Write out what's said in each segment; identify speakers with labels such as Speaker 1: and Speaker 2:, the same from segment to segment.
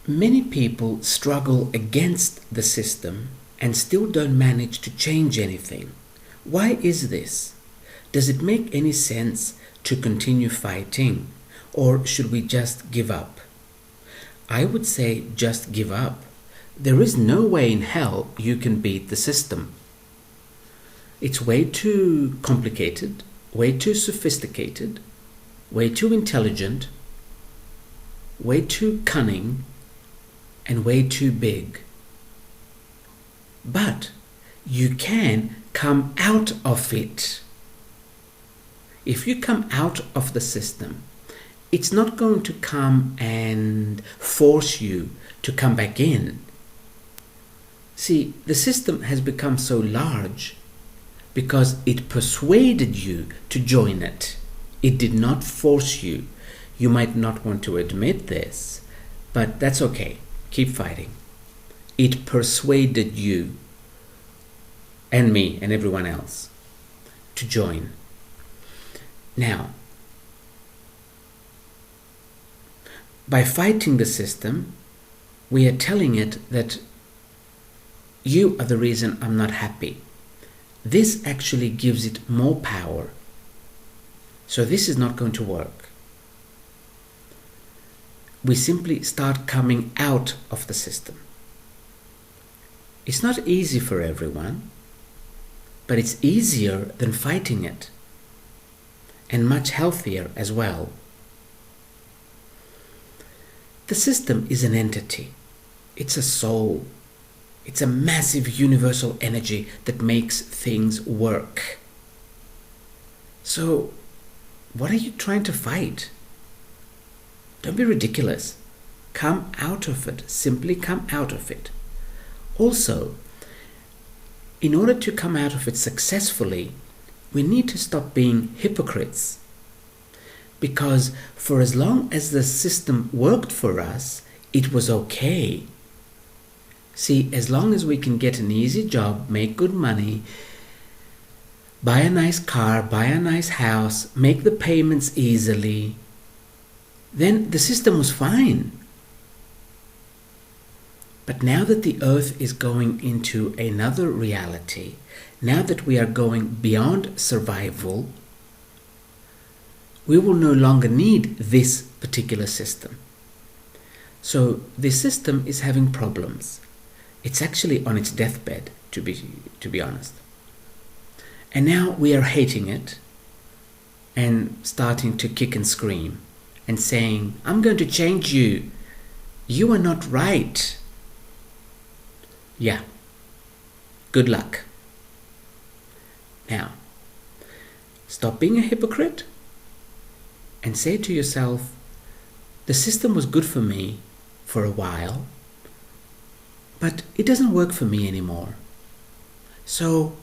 Speaker 1: Many people struggle against the system and still don't manage to change anything. Why is this? Does it make any sense to continue fighting, or should we just give up? I would say just give up. There is no way in hell you can beat the system. It's way too complicated, way too sophisticated, way too intelligent, way too cunning, and way too big. But you can come out of it. If you come out of the system, it's not going to come and force you to come back in. See, the system has become so large because it persuaded you to join it. It did not force you. You might not want to admit this, but that's okay. Keep fighting. It persuaded you and me and everyone else to join. Now, by fighting the system, we are telling it that you are the reason I'm not happy. This actually gives it more power. So this is not going to work. We simply start coming out of the system. It's not easy for everyone, but it's easier than fighting it, and much healthier as well. The system is an entity. It's a soul. It's a massive universal energy that makes things work. So, what are you trying to fight? Don't be ridiculous. Come out of it. Simply come out of it. Also, in order to come out of it successfully, we need to stop being hypocrites. Because for as long as the system worked for us, it was okay. See, as long as we can get an easy job, make good money, buy a nice car, buy a nice house, make the payments easily, then the system was fine. But now that the earth is going into another reality, now that we are going beyond survival, we will no longer need this particular system. So this system is having problems. It's actually on its deathbed, to be honest. And now we are hating it and starting to kick and scream and saying, I'm going to change you. You are not right. Yeah. Good luck. Now, stop being a hypocrite and say to yourself, the system was good for me for a while, but it doesn't work for me anymore. So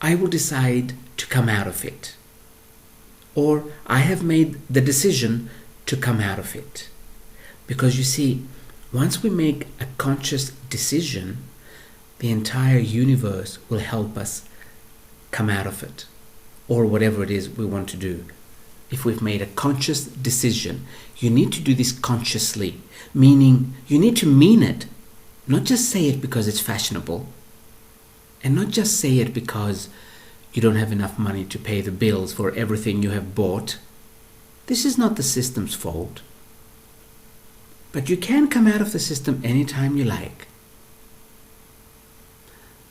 Speaker 1: I will decide to come out of it. Or I have made the decision to come out of it. Because you see, once we make a conscious decision, the entire universe will help us come out of it, or whatever it is we want to do. If we've made a conscious decision, you need to do this consciously, meaning you need to mean it, not just say it because it's fashionable, and not just say it because you don't have enough money to pay the bills for everything you have bought. This is not the system's fault. But you can come out of the system anytime you like.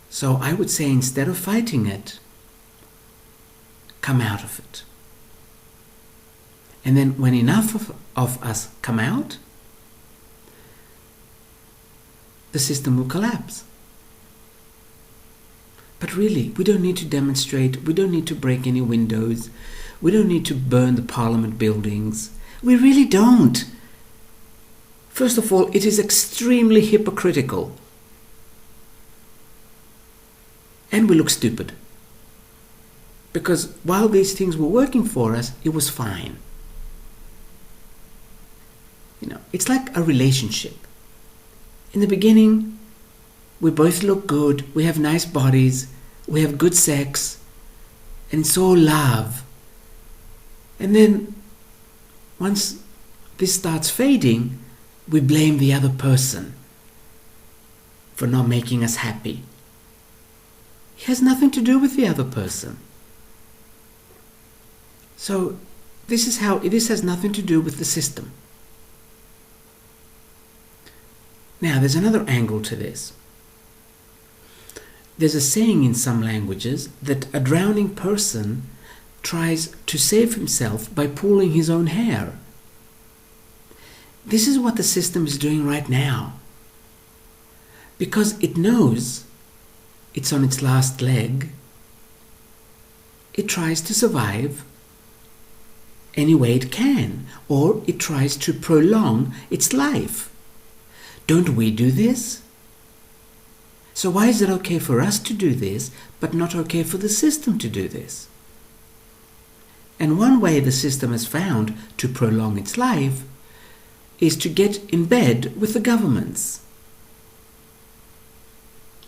Speaker 1: So I would say, instead of fighting it, come out of it. And then when enough of us come out, the system will collapse. But really, we don't need to demonstrate, we don't need to break any windows, we don't need to burn the parliament buildings. We really don't. First of all, it is extremely hypocritical. And we look stupid. Because while these things were working for us, it was fine. It's like a relationship. In the beginning, we both look good, we have nice bodies, we have good sex, and it's all love. And then, once this starts fading, we blame the other person for not making us happy. It has nothing to do with the other person. So this has nothing to do with the system. Now there's another angle to this. There's a saying in some languages that a drowning person tries to save himself by pulling his own hair. This is what the system is doing right now. Because it knows it's on its last leg, it tries to survive any way it can, or it tries to prolong its life. Don't we do this? So why is it okay for us to do this, but not okay for the system to do this? And one way the system has found to prolong its life is to get in bed with the governments.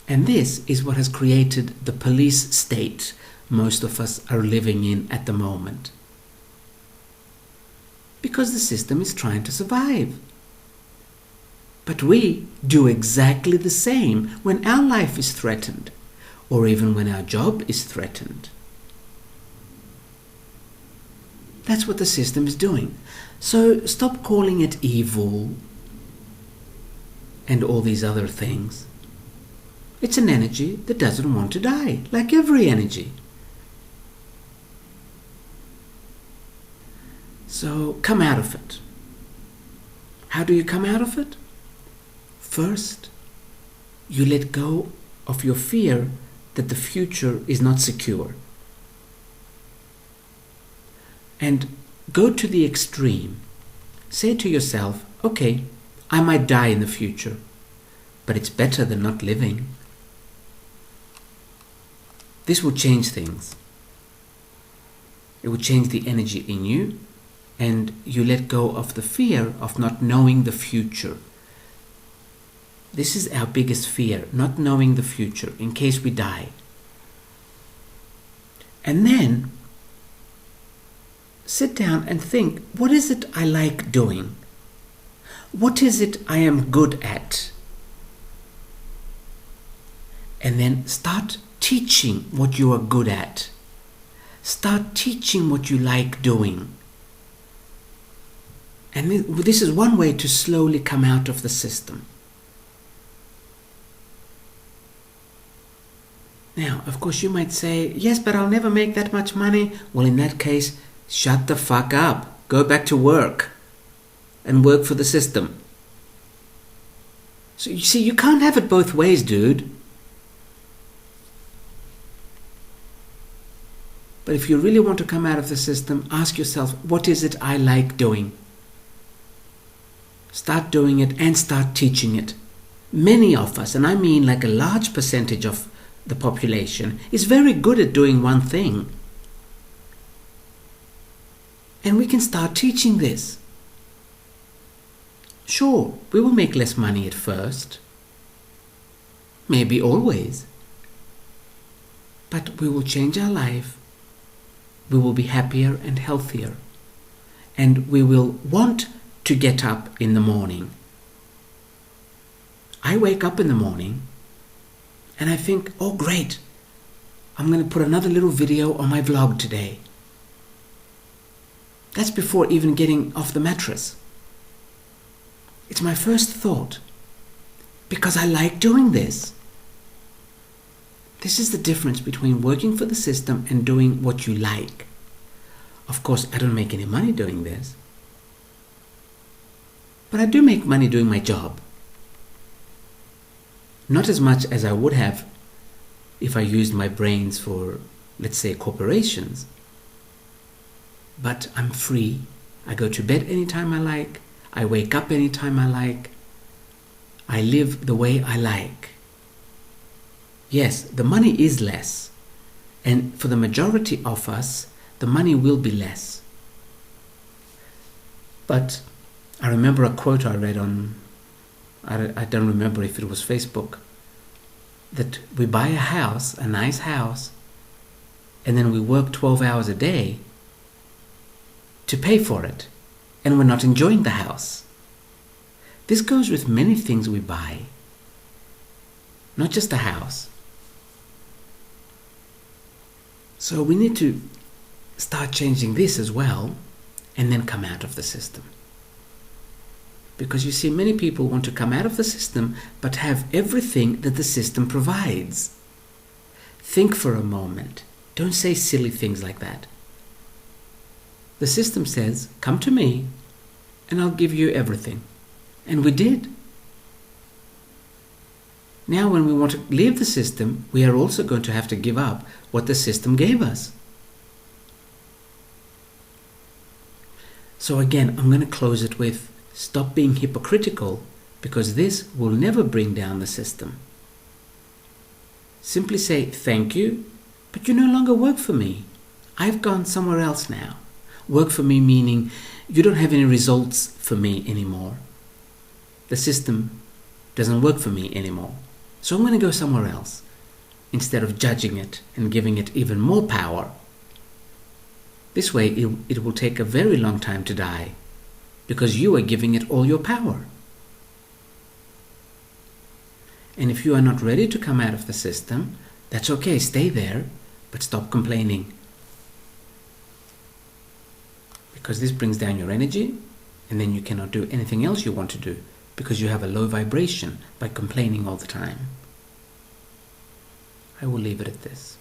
Speaker 1: And this is what has created the police state most of us are living in at the moment. Because the system is trying to survive. But we do exactly the same when our life is threatened, or even when our job is threatened. That's what the system is doing. So stop calling it evil and all these other things. It's an energy that doesn't want to die, like every energy. So come out of it. How do you come out of it? First, you let go of your fear that the future is not secure. And go to the extreme. Say to yourself, okay, I might die in the future, but it's better than not living. This will change things. It will change the energy in you, and you let go of the fear of not knowing the future. This is our biggest fear, not knowing the future in case we die. And then sit down and think, what is it I like doing? What is it I am good at? And then start teaching what you are good at. Start teaching what you like doing. And this is one way to slowly come out of the system. Now, of course, you might say, yes, but I'll never make that much money. Well, in that case, shut the fuck up. Go back to work and work for the system. So you see, you can't have it both ways, dude. But if you really want to come out of the system, ask yourself, what is it I like doing? Start doing it and start teaching it. Many of us, and I mean like a large percentage of the population, is very good at doing one thing. And we can start teaching this. Sure, we will make less money at first. Maybe always. But we will change our life. We will be happier and healthier. And we will want to get up in the morning. I wake up in the morning and I think, oh great, I'm going to put another little video on my vlog today. That's before even getting off the mattress. It's my first thought because I like doing this. This is the difference between working for the system and doing what you like. Of course, I don't make any money doing this. But I do make money doing my job. Not as much as I would have if I used my brains for, let's say, corporations. But I'm free. I go to bed anytime I like. I wake up anytime I like. I live the way I like. Yes, the money is less. And for the majority of us, the money will be less. But I remember a quote I read on, I don't remember if it was Facebook, that we buy a house, a nice house, and then we work 12 hours a day to pay for it, and we're not enjoying the house. This goes with many things we buy, not just a house. So we need to start changing this as well, and then come out of the system. Because you see, many people want to come out of the system but have everything that the system provides. Think for a moment. Don't say silly things like that. The system says, come to me and I'll give you everything. And we did. Now when we want to leave the system, we are also going to have to give up what the system gave us. So again, I'm going to close it with, stop being hypocritical, because this will never bring down the system. Simply say, thank you, but you no longer work for me. I've gone somewhere else now. Work for me meaning you don't have any results for me anymore. The system doesn't work for me anymore. So I'm going to go somewhere else, instead of judging it and giving it even more power. This way it will take a very long time to die, because you are giving it all your power. And if you are not ready to come out of the system, that's okay, stay there, but stop complaining. Because this brings down your energy, and then you cannot do anything else you want to do, because you have a low vibration by complaining all the time. I will leave it at this.